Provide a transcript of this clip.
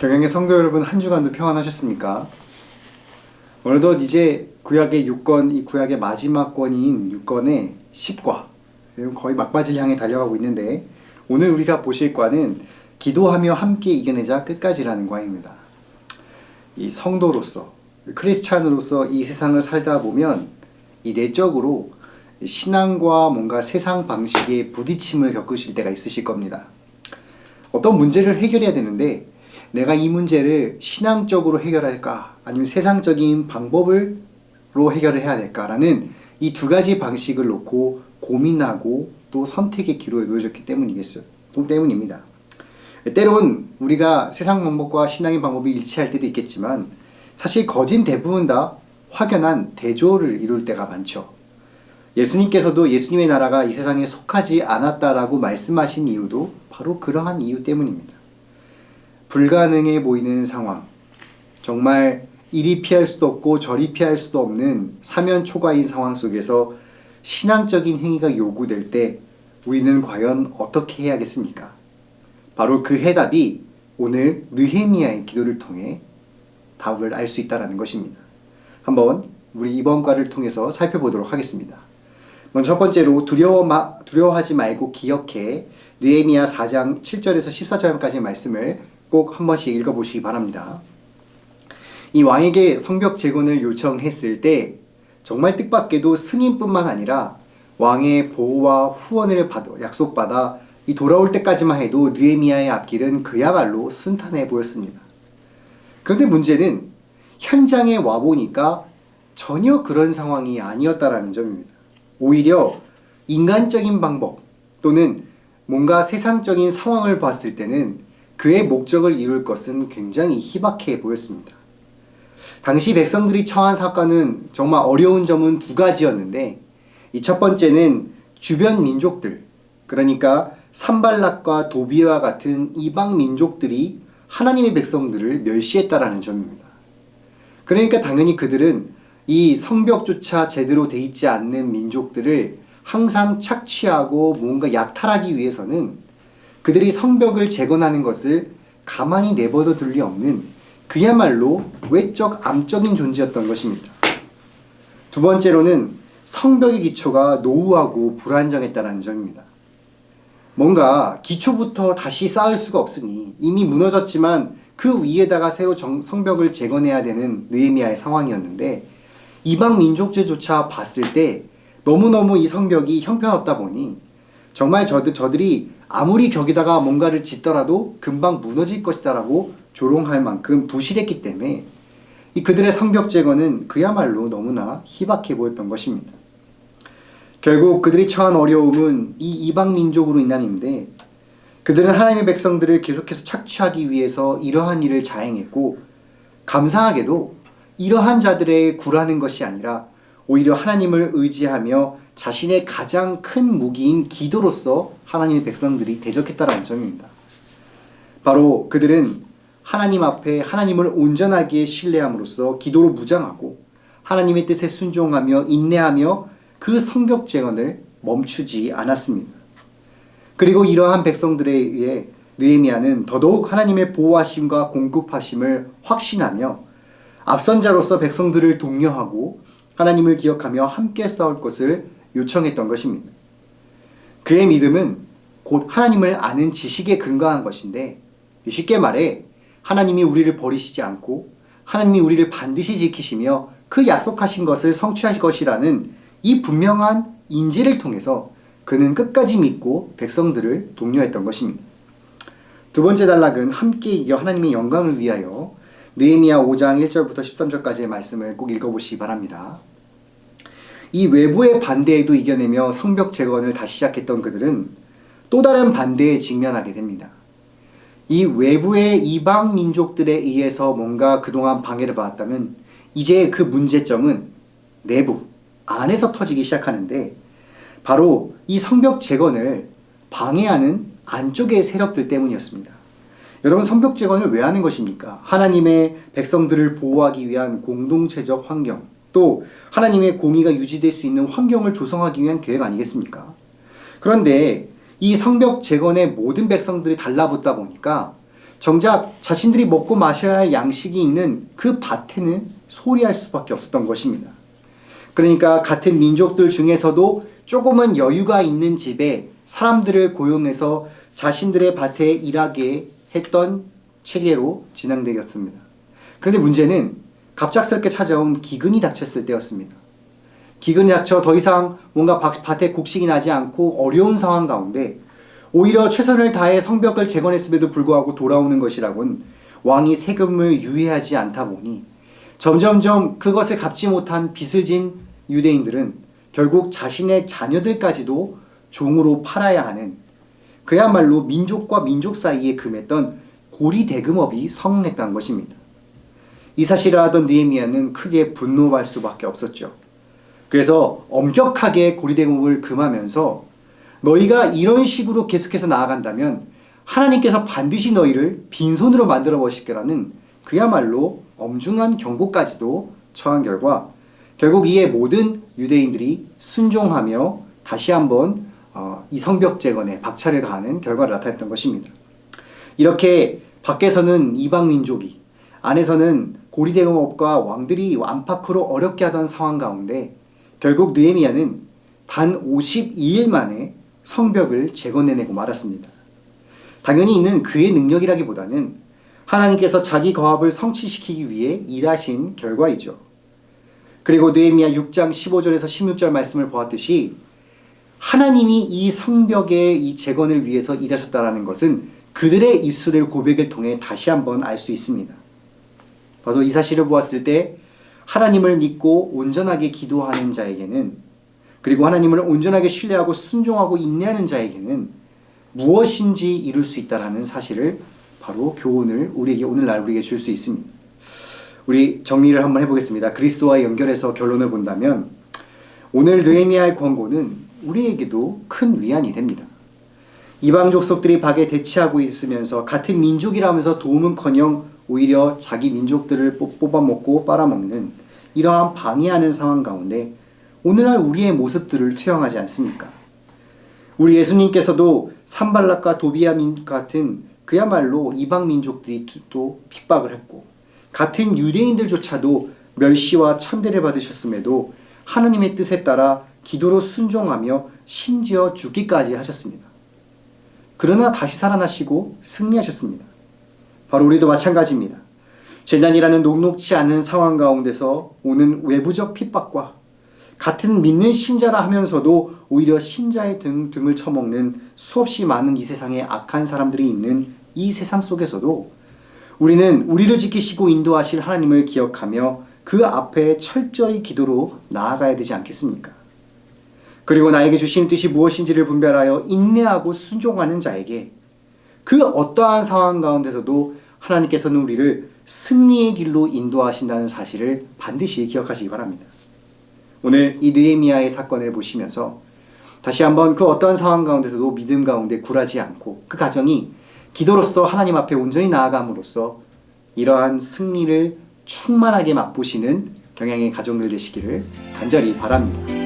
경영의 성도 여러분, 한 주간도 평안하셨습니까? 어느덧 이제 구약의 6권, 이 구약의 마지막 권인 6권의 10과 거의 막바지를 향해 달려가고 있는데, 오늘 우리가 보실 과는 기도하며 함께 이겨내자 끝까지라는 과입니다. 이 성도로서, 크리스찬으로서 이 세상을 살다 보면 이 내적으로 신앙과 뭔가 세상 방식의 부딪힘을 겪으실 때가 있으실 겁니다. 어떤 문제를 해결해야 되는데 내가 이 문제를 신앙적으로 해결할까 아니면 세상적인 방법으로 해결을 해야 될까라는 이 두 가지 방식을 놓고 고민하고 또 선택의 기로에 놓여졌기 때문입니다. 때론 우리가 세상 방법과 신앙의 방법이 일치할 때도 있겠지만 사실 거진 대부분 다 확연한 대조를 이룰 때가 많죠. 예수님께서도 예수님의 나라가 이 세상에 속하지 않았다라고 말씀하신 이유도 바로 그러한 이유 때문입니다. 불가능해 보이는 상황, 정말 이리 피할 수도 없고 저리 피할 수도 없는 사면 초과인 상황 속에서 신앙적인 행위가 요구될 때 우리는 과연 어떻게 해야겠습니까? 바로 그 해답이 오늘 느헤미야의 기도를 통해 답을 알 수 있다는 것입니다. 한번 우리 이번 과를 통해서 살펴보도록 하겠습니다. 먼저 첫 번째로 두려워하지 말고 기억해. 느헤미야 4장 7절에서 14절까지의 말씀을 꼭 한 번씩 읽어보시기 바랍니다. 이 왕에게 성벽 재건을 요청했을 때 정말 뜻밖에도 승인뿐만 아니라 왕의 보호와 후원을 약속받아 이 돌아올 때까지만 해도 느헤미야의 앞길은 그야말로 순탄해 보였습니다. 그런데 문제는 현장에 와보니까 전혀 그런 상황이 아니었다라는 점입니다. 오히려 인간적인 방법 또는 뭔가 세상적인 상황을 봤을 때는 그의 목적을 이룰 것은 굉장히 희박해 보였습니다. 당시 백성들이 처한 사건은 정말 어려운 점은 두 가지였는데, 이 첫 번째는 주변 민족들, 그러니까 산발락과 도비와 같은 이방 민족들이 하나님의 백성들을 멸시했다라는 점입니다. 그러니까 당연히 그들은 이 성벽조차 제대로 돼 있지 않는 민족들을 항상 착취하고 뭔가 약탈하기 위해서는 그들이 성벽을 재건하는 것을 가만히 내버려 둘 리 없는 그야말로 외적 암적인 존재였던 것입니다. 두 번째로는 성벽의 기초가 노후하고 불안정했다는 점입니다. 뭔가 기초부터 다시 쌓을 수가 없으니 이미 무너졌지만 그 위에다가 새로 성벽을 재건해야 되는 느헤미야의 상황이었는데, 이방 민족들조차 봤을 때 너무너무 이 성벽이 형편없다 보니 정말 저들이 아무리 저기다가 뭔가를 짓더라도 금방 무너질 것이다라고 조롱할 만큼 부실했기 때문에 이 그들의 성벽 재건은 그야말로 너무나 희박해 보였던 것입니다. 결국 그들이 처한 어려움은 이 이방 민족으로 인함인데, 그들은 하나님의 백성들을 계속해서 착취하기 위해서 이러한 일을 자행했고, 감사하게도 이러한 자들의 굴하는 것이 아니라 오히려 하나님을 의지하며 자신의 가장 큰 무기인 기도로서 하나님의 백성들이 대적했다는 점입니다. 바로 그들은 하나님 앞에 하나님을 온전하게 신뢰함으로써 기도로 무장하고 하나님의 뜻에 순종하며 인내하며 그 성벽 재건을 멈추지 않았습니다. 그리고 이러한 백성들에 의해 느헤미야는 더더욱 하나님의 보호하심과 공급하심을 확신하며 앞선 자로서 백성들을 독려하고 하나님을 기억하며 함께 싸울 것을 요청했던 것입니다. 그의 믿음은 곧 하나님을 아는 지식에 근거한 것인데, 쉽게 말해 하나님이 우리를 버리시지 않고 하나님이 우리를 반드시 지키시며 그 약속하신 것을 성취하실 것이라는 이 분명한 인지를 통해서 그는 끝까지 믿고 백성들을 독려했던 것입니다. 두 번째 단락은 함께 이겨 하나님의 영광을 위하여. 느헤미야 5장 1절부터 13절까지의 말씀을 꼭 읽어보시기 바랍니다. 이 외부의 반대에도 이겨내며 성벽 재건을 다시 시작했던 그들은 또 다른 반대에 직면하게 됩니다. 이 외부의 이방 민족들에 의해서 뭔가 그동안 방해를 받았다면 이제 그 문제점은 내부, 안에서 터지기 시작하는데, 바로 이 성벽 재건을 방해하는 안쪽의 세력들 때문이었습니다. 여러분, 성벽 재건을 왜 하는 것입니까? 하나님의 백성들을 보호하기 위한 공동체적 환경, 또 하나님의 공의가 유지될 수 있는 환경을 조성하기 위한 계획 아니겠습니까? 그런데 이 성벽 재건에 모든 백성들이 달라붙다 보니까 정작 자신들이 먹고 마셔야 할 양식이 있는 그 밭에는 소리할 수밖에 없었던 것입니다. 그러니까 같은 민족들 중에서도 조금은 여유가 있는 집에 사람들을 고용해서 자신들의 밭에 일하게 했던 체계로 진행되었습니다. 그런데 문제는 갑작스럽게 찾아온 기근이 닥쳤을 때였습니다. 기근이 닥쳐 더 이상 뭔가 밭에 곡식이 나지 않고 어려운 상황 가운데 오히려 최선을 다해 성벽을 재건했음에도 불구하고 돌아오는 것이라곤 왕이 세금을 유예하지 않다 보니 점점점 그것을 갚지 못한 빚을 진 유대인들은 결국 자신의 자녀들까지도 종으로 팔아야 하는 그야말로 민족과 민족 사이에 금했던 고리대금업이 성행했다는 것입니다. 이 사실을 알던 느헤미야는 크게 분노할 수밖에 없었죠. 그래서 엄격하게 고리대금업을 금하면서 너희가 이런 식으로 계속해서 나아간다면 하나님께서 반드시 너희를 빈손으로 만들어 버리실 거라는 그야말로 엄중한 경고까지도 처한 결과 결국 이에 모든 유대인들이 순종하며 다시 한번 이 성벽 재건에 박차를 가하는 결과를 나타냈던 것입니다. 이렇게 밖에서는 이방 민족이 안에서는 고리대금업과 왕들이 안팎으로 어렵게 하던 상황 가운데 결국 느헤미야는 단 52일 만에 성벽을 재건해내고 말았습니다. 당연히 이는 그의 능력이라기보다는 하나님께서 자기 거합을 성취시키기 위해 일하신 결과이죠. 그리고 느헤미야 6장 15절에서 16절 말씀을 보았듯이 하나님이 이 성벽의 이 재건을 위해서 일하셨다라는 것은 그들의 입술의 고백을 통해 다시 한번 알 수 있습니다. 바로 이 사실을 보았을 때 하나님을 믿고 온전하게 기도하는 자에게는 그리고 하나님을 온전하게 신뢰하고 순종하고 인내하는 자에게는 무엇인지 이룰 수 있다라는 사실을 바로 교훈을 우리에게 오늘날 우리에게 줄 수 있습니다. 우리 정리를 한번 해보겠습니다. 그리스도와 연결해서 결론을 본다면 오늘 느헤미야의 권고는 우리에게도 큰 위안이 됩니다. 이방 족속들이 박에 대치하고 있으면서 같은 민족이라면서 도움은커녕 오히려 자기 민족들을 뽑아먹고 빨아먹는 이러한 방해하는 상황 가운데 오늘날 우리의 모습들을 투영하지 않습니까? 우리 예수님께서도 산발락과 도비아 같은 그야말로 이방 민족들이 또 핍박을 했고 같은 유대인들조차도 멸시와 천대를 받으셨음에도 하나님의 뜻에 따라 기도로 순종하며 심지어 죽기까지 하셨습니다. 그러나 다시 살아나시고 승리하셨습니다. 바로 우리도 마찬가지입니다. 재난이라는 녹록지 않은 상황 가운데서 오는 외부적 핍박과 같은 믿는 신자라 하면서도 오히려 신자의 등을 쳐먹는 수없이 많은 이 세상에 악한 사람들이 있는 이 세상 속에서도 우리는 우리를 지키시고 인도하실 하나님을 기억하며 그 앞에 철저히 기도로 나아가야 되지 않겠습니까? 그리고 나에게 주신 뜻이 무엇인지를 분별하여 인내하고 순종하는 자에게 그 어떠한 상황 가운데서도 하나님께서는 우리를 승리의 길로 인도하신다는 사실을 반드시 기억하시기 바랍니다. 오늘 이 느헤미야의 사건을 보시면서 다시 한번 그 어떠한 상황 가운데서도 믿음 가운데 굴하지 않고 그 가정이 기도로서 하나님 앞에 온전히 나아감으로써 이러한 승리를 충만하게 맛보시는 경향의 가정들 되시기를 간절히 바랍니다.